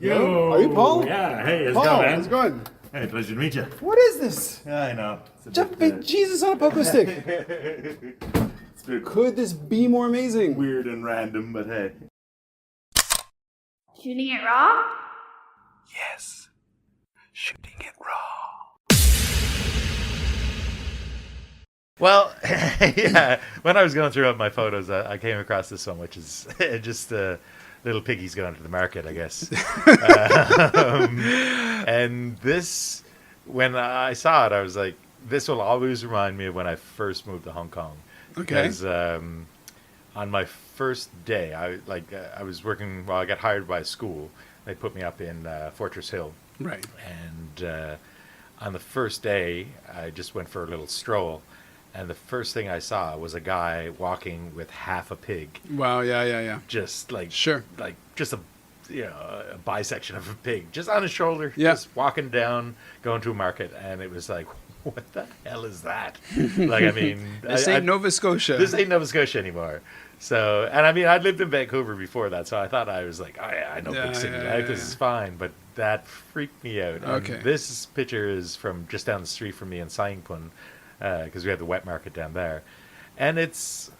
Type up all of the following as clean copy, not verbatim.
Yo, Are you Paul? Yeah, hey, how's it Paul, going, man? how's it going? Hey, pleasure to meet you. What is this? Yeah, I know. It's a Just bit, big Jesus on a pogo stick. it's a bit Could this be more amazing? weird and random, but hey. Shooting it raw? Yes. Shooting it raw. Well, yeah. When I was going through my photos, I came across this one, which is just little piggies going to the market, I guess. And this, when I saw it, I was like, this will always remind me of when I first moved to Hong Kong. Okay. Because on my first day, I was working. Well, I got hired by a school. They put me up in Fortress Hill. Right. And on the first day, I just went for a little stroll. And the first thing I saw was a guy walking with half a pig. Wow, yeah. Just like, Sure. like just a bisection of a pig, just on his shoulder, Yeah. just walking down, going to a market. And it was like, what the hell is that? Like, I mean, This ain't Nova Scotia. this ain't Nova Scotia anymore. So, and I mean, I'd lived in Vancouver before that, so I thought I was like, oh, yeah, I know Yeah, big city, yeah, this is fine. But that freaked me out. And Okay. this picture is from just down the street from me in Sangpun, because we have the wet market down there. And it's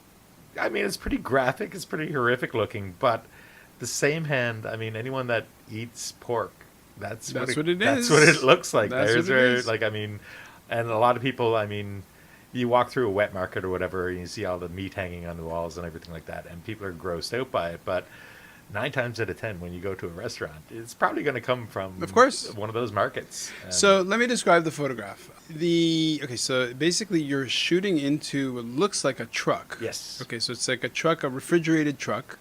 pretty graphic, it's pretty horrific looking, but the same hand, I mean, anyone that eats pork, that's what it is. That's what it looks like. That's There's what it where, is. like, I mean, and a lot of people, I mean, you walk through a wet market or whatever, and you see all the meat hanging on the walls and everything like that, and people are grossed out by it. But 9 times out of 10, when you go to a restaurant, it's probably going to come from, Of course, one of those markets. So let me describe the photograph. So basically you're shooting into what looks like a truck. Yes. Okay, so it's like a truck, a refrigerated truck.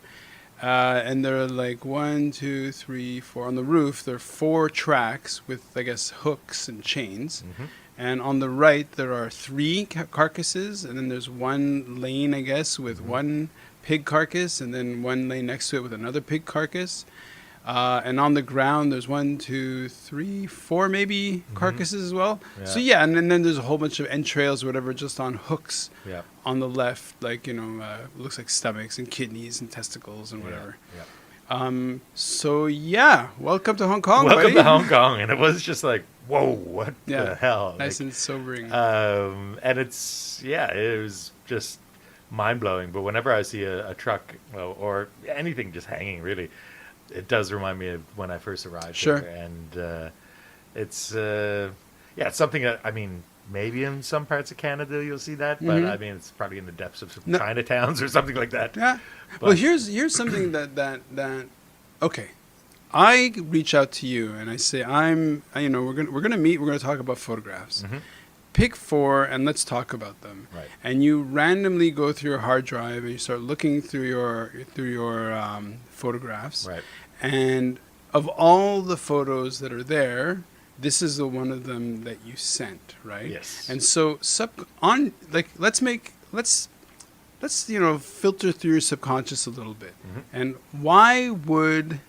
And there are like 1, 2, 3, 4 on the roof. There are 4 tracks with, I guess, hooks and chains. Mm-hmm. And on the right, there are 3 carcasses, and then there's 1 lane, I guess, with 1 pig carcass, and then 1 lane next to it with another pig carcass. And on the ground, there's 1, 2, 3, 4 maybe carcasses as well. Yeah. So yeah, and then there's a whole bunch of entrails or whatever just on hooks Yeah. on the left, like, looks like stomachs and kidneys and testicles and whatever. Yeah. So yeah, welcome to Hong Kong, Welcome buddy. to Hong Kong, and it was just like, whoa, what Yeah. the hell? Nice Like, and sobering. and it was just mind blowing. But whenever I see a truck, well, or anything just hanging, really, it does remind me of when I first arrived Sure. here. And it's something that, I mean, maybe in some parts of Canada you'll see that, but I mean, it's probably in the depths of some No. Chinatowns or something like that. Yeah. But- Well, here's something that okay. I reach out to you and I say we're gonna meet. We're gonna talk about photographs. Pick 4 and let's talk about them. Right. And you randomly go through your hard drive and you start looking through your photographs. Right. And of all the photos that are there, this is the one of them that you sent, right? Yes. And so let's filter through your subconscious a little bit. And why would,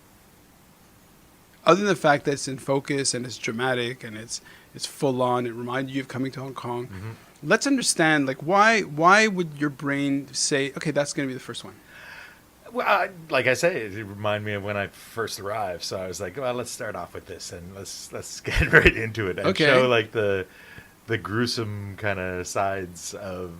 other than the fact that it's in focus and it's dramatic and it's full on, it reminded you of coming to Hong Kong. Let's understand, like, why would your brain say, okay, that's going to be the first one? Well, like I say, it reminded me of when I first arrived. So I was like, well, let's start off with this and let's get right into it and Okay. show like the gruesome kind of sides of,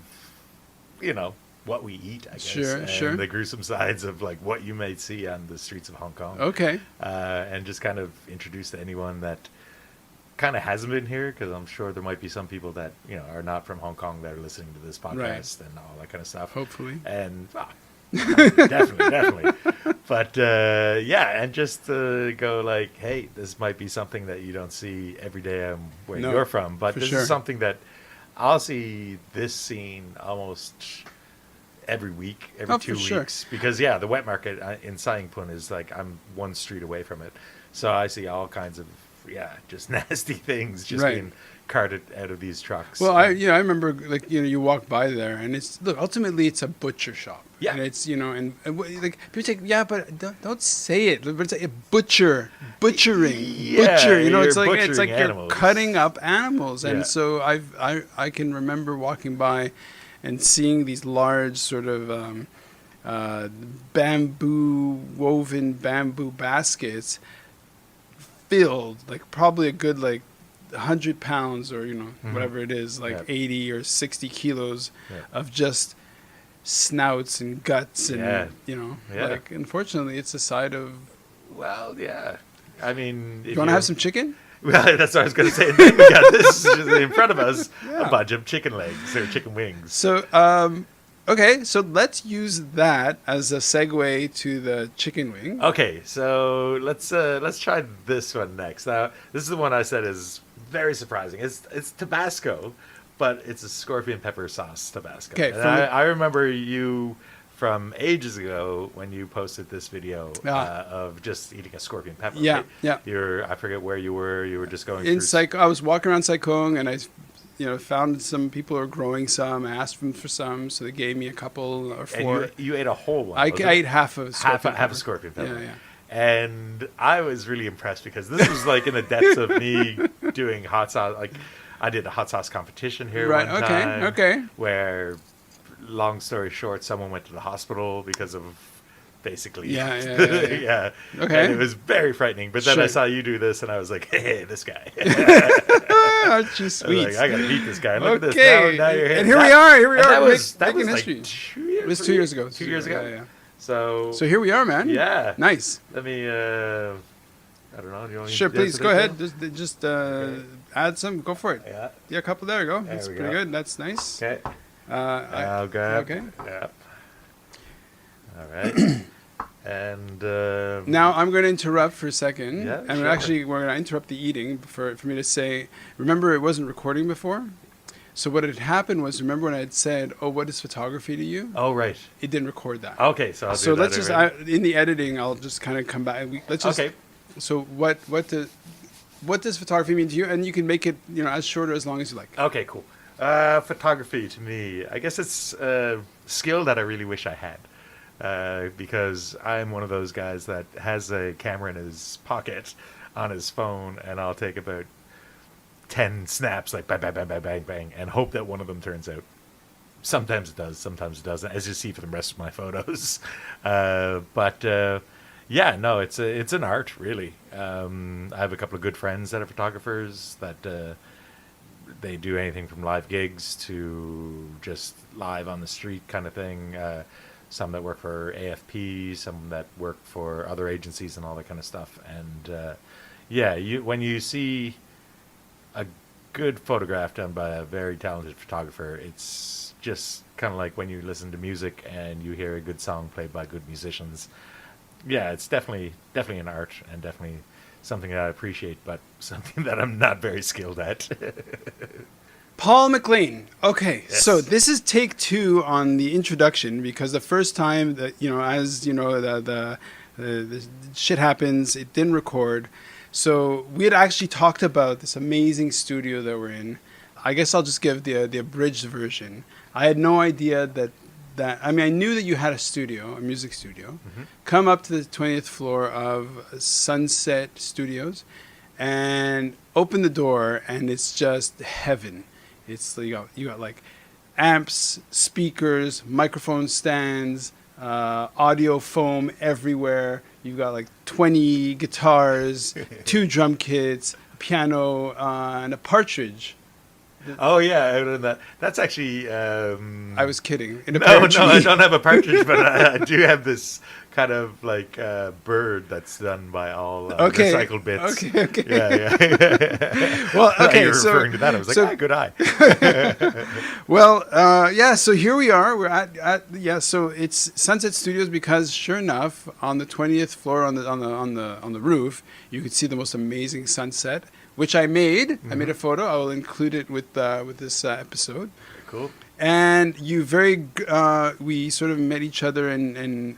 what we eat, I guess. Sure, and sure. the gruesome sides of like what you might see on the streets of Hong Kong. Okay. And just kind of introduce to anyone that kind of hasn't been here, because I'm sure there might be some people that, are not from Hong Kong that are listening to this podcast and all that kind of stuff. Hopefully. And definitely. But and just to go like, hey, this might be something that you don't see every day where No, you're from, but for this sure. is something that I'll see this scene almost every week, every Oh, for 2 sure. weeks, because the wet market in Sangpun is like, I'm 1 street away from it, so I see all kinds of just nasty things just Right. being carted out of these trucks. Well, I remember, like, you walk by there and ultimately it's a butcher shop. Yeah. And it's, like, people say, yeah, but don't say it. But it's like butchering. Yeah, Butcher, you're it's like butchering you're animals. cutting up animals. And Yeah. so I can remember walking by and seeing these large sort of woven bamboo baskets filled, like probably a good like 100 pounds or whatever it is, like Yeah. 80 or 60 kilos Yeah. of just snouts and guts and Yeah. like unfortunately it's a side of. Well, yeah. I mean, if You want to have some chicken? Well, that's what I was going to say. And then we got this just in front of us, Yeah. a bunch of chicken legs or chicken wings. So okay, so let's use that as a segue to the chicken wing. Okay, so let's try this one next. Now, this is the one I said is very surprising. It's Tabasco, but it's a scorpion pepper sauce Tabasco. Okay, And I remember you from ages ago when you posted this video of just eating a scorpion pepper. Yeah, right? yeah. I forget where you were. You were just going In through. I was walking around Saikong and I found some people who were growing some. I asked them for some, so they gave me a couple or four. And you ate a whole one. I was it? ate half a scorpion half a pepper. scorpion pepper. Yeah, yeah. And I was really impressed because this was like in the depths of me doing hot sauce. Like I did a hot sauce competition here Right, one okay, time. okay. Where, long story short, someone went to the hospital because of basically. Yeah. yeah. Okay. And it was very frightening. But then I Sure. saw you do this, and I was like, "Hey, this guy." Aren't you I was sweet? like, I gotta beat this guy. And look at Okay. this. Now you're And hitting here we that. are. Here we And are. That was making like history. 2 years. It was 2 years ago. 2 years ago. Yeah, yeah. So So here we are, man. yeah. Nice. Let me. I don't know. Do you want me Sure, to please do go this ahead. now? Just add some. Go for it. Yeah. Yeah, a couple. There you go. There That's we pretty go. good. That's nice. Okay. I- I'll grab. okay. Yep. All right. And Now I'm going to interrupt for a second. Yeah, and sure. we're going to interrupt the eating for me to say. Remember, it wasn't recording before. So what had happened was, remember when I had said, "Oh, what is photography to you?" Oh right. It didn't record that. Okay, so I'll do So that let's just already. in the editing, I'll just kind of come back. Let's just. Okay. So what does photography mean to you? And you can make it as short or as long as you like. Okay, cool. Photography to me, I guess it's a skill that I really wish I had. Because I'm one of those guys that has a camera in his pocket on his phone, and I'll take about 10 snaps, like bang, bang, bang, bang, bang, bang, and hope that one of them turns out. Sometimes it does, sometimes it doesn't, as you see for the rest of my photos. Yeah, no, it's an art, really. I have a couple of good friends that are photographers that they do anything from live gigs to just live on the street kind of thing. Some that work for AFP, some that work for other agencies and all that kind of stuff. And yeah, when you see a good photograph done by a very talented photographer, it's just kind of like when you listen to music and you hear a good song played by good musicians. Yeah, it's definitely an art, and definitely something that I appreciate, but something that I'm not very skilled at. Paul MacLean. Okay, Yes. so this is take 2 on the introduction, because the first time that as the shit happens, it didn't record. So we had actually talked about this amazing studio that we're in. I guess I'll just give the abridged version. I had no idea that I knew that you had a studio, a music studio. Mm-hmm. Come up to the 20th floor of Sunset Studios and open the door, and it's just heaven. It's you got like amps, speakers, microphone stands, audio foam everywhere. You've got like 20 guitars, 2 drum kits, a piano, and a partridge. Oh yeah, that's actually. I was kidding. In a No, pear tree. I don't have a partridge, but I do have this kind of like bird that's done by all Okay. recycled bits. Okay. Yeah. Well, I thought okay. you were So, referring to that. I was like, good eye. well, yeah. So here we are. We're at. So it's Sunset Studios because, sure enough, on the 20th floor on the roof, you could see the most amazing sunset, which I made. Mm-hmm. I made a photo. I will include it with this episode. Cool. And we sort of met each other and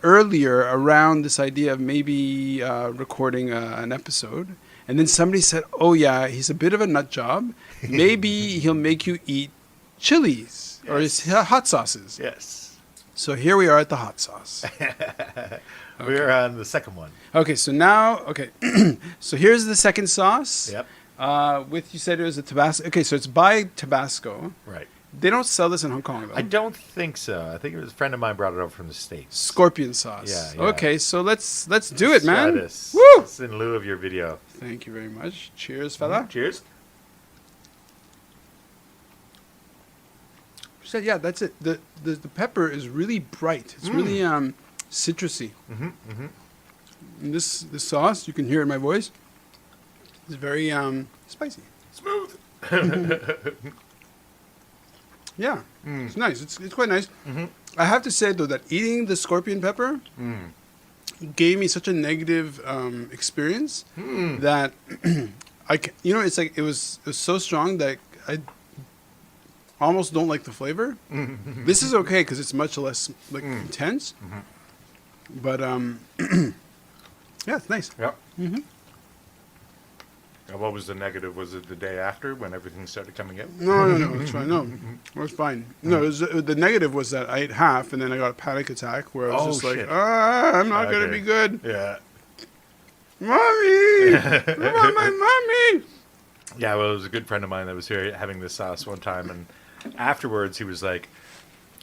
earlier around this idea of maybe recording an episode. And then somebody said, "Oh yeah, he's a bit of a nut job. Maybe he'll make you eat chilies or his hot sauces." Yes. So here we are at the hot sauce. We're on the second one. Okay, so now, so here's the second sauce. Yep. You said it was a Tabasco. Okay, so it's by Tabasco. Right. They don't sell this in Hong Kong, though. I don't think so. I think it was a friend of mine brought it over from the States. Scorpion sauce. Yeah. Okay, so let's do it, man. Try this. Woo! It's in lieu of your video. Thank you very much. Cheers, fella. Cheers. So yeah, that's it. The pepper is really bright. It's really citrusy. And this sauce, you can hear it in my voice, is very spicy. Smooth. Yeah, it's nice. It's quite nice. I have to say though that eating the scorpion pepper gave me such a negative experience that it's like it was so strong that I almost don't like the flavor. This is okay because it's much less like intense. But yeah, it's nice. Yep. What was the negative? Was it the day after when everything started coming in? No, it's fine. No, it was fine. No, the negative was that I ate half and then I got a panic attack where I was just shit. like, I'm not gonna be good. Yeah. Mommy, I want my mommy. Yeah, well, it was a good friend of mine that was here having this sauce one time, and afterwards he was like,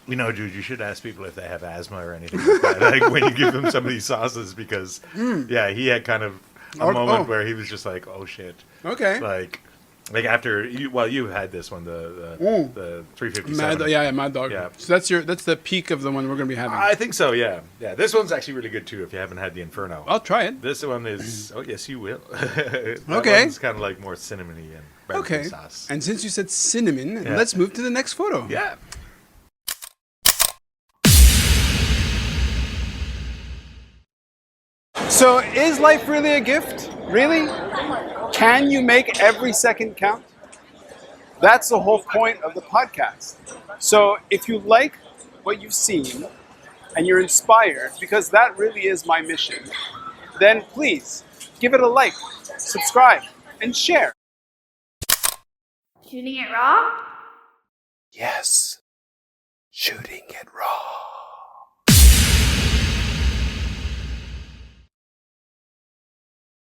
dude, you should ask people if they have asthma or anything like that, like when you give them some of these sauces, because, yeah, he had kind of a moment where he was just like, oh, shit. Okay. Like after, you had this one, the 357. Mad Dog. Yeah. So that's the peak of the one we're going to be having. I think so, yeah. Yeah, this one's actually really good, too, if you haven't had the Inferno. I'll try it. This one is, oh, yes, you will. That Okay. one's kind of like more cinnamony and barbecue sauce. And since you said cinnamon, let's move to the next photo. Yeah. So is life really a gift? Really? Can you make every second count? That's the whole point of the podcast. So if you like what you've seen and you're inspired, because that really is my mission, then please give it a like, subscribe, and share. Shooting it raw? Yes. Shooting it raw.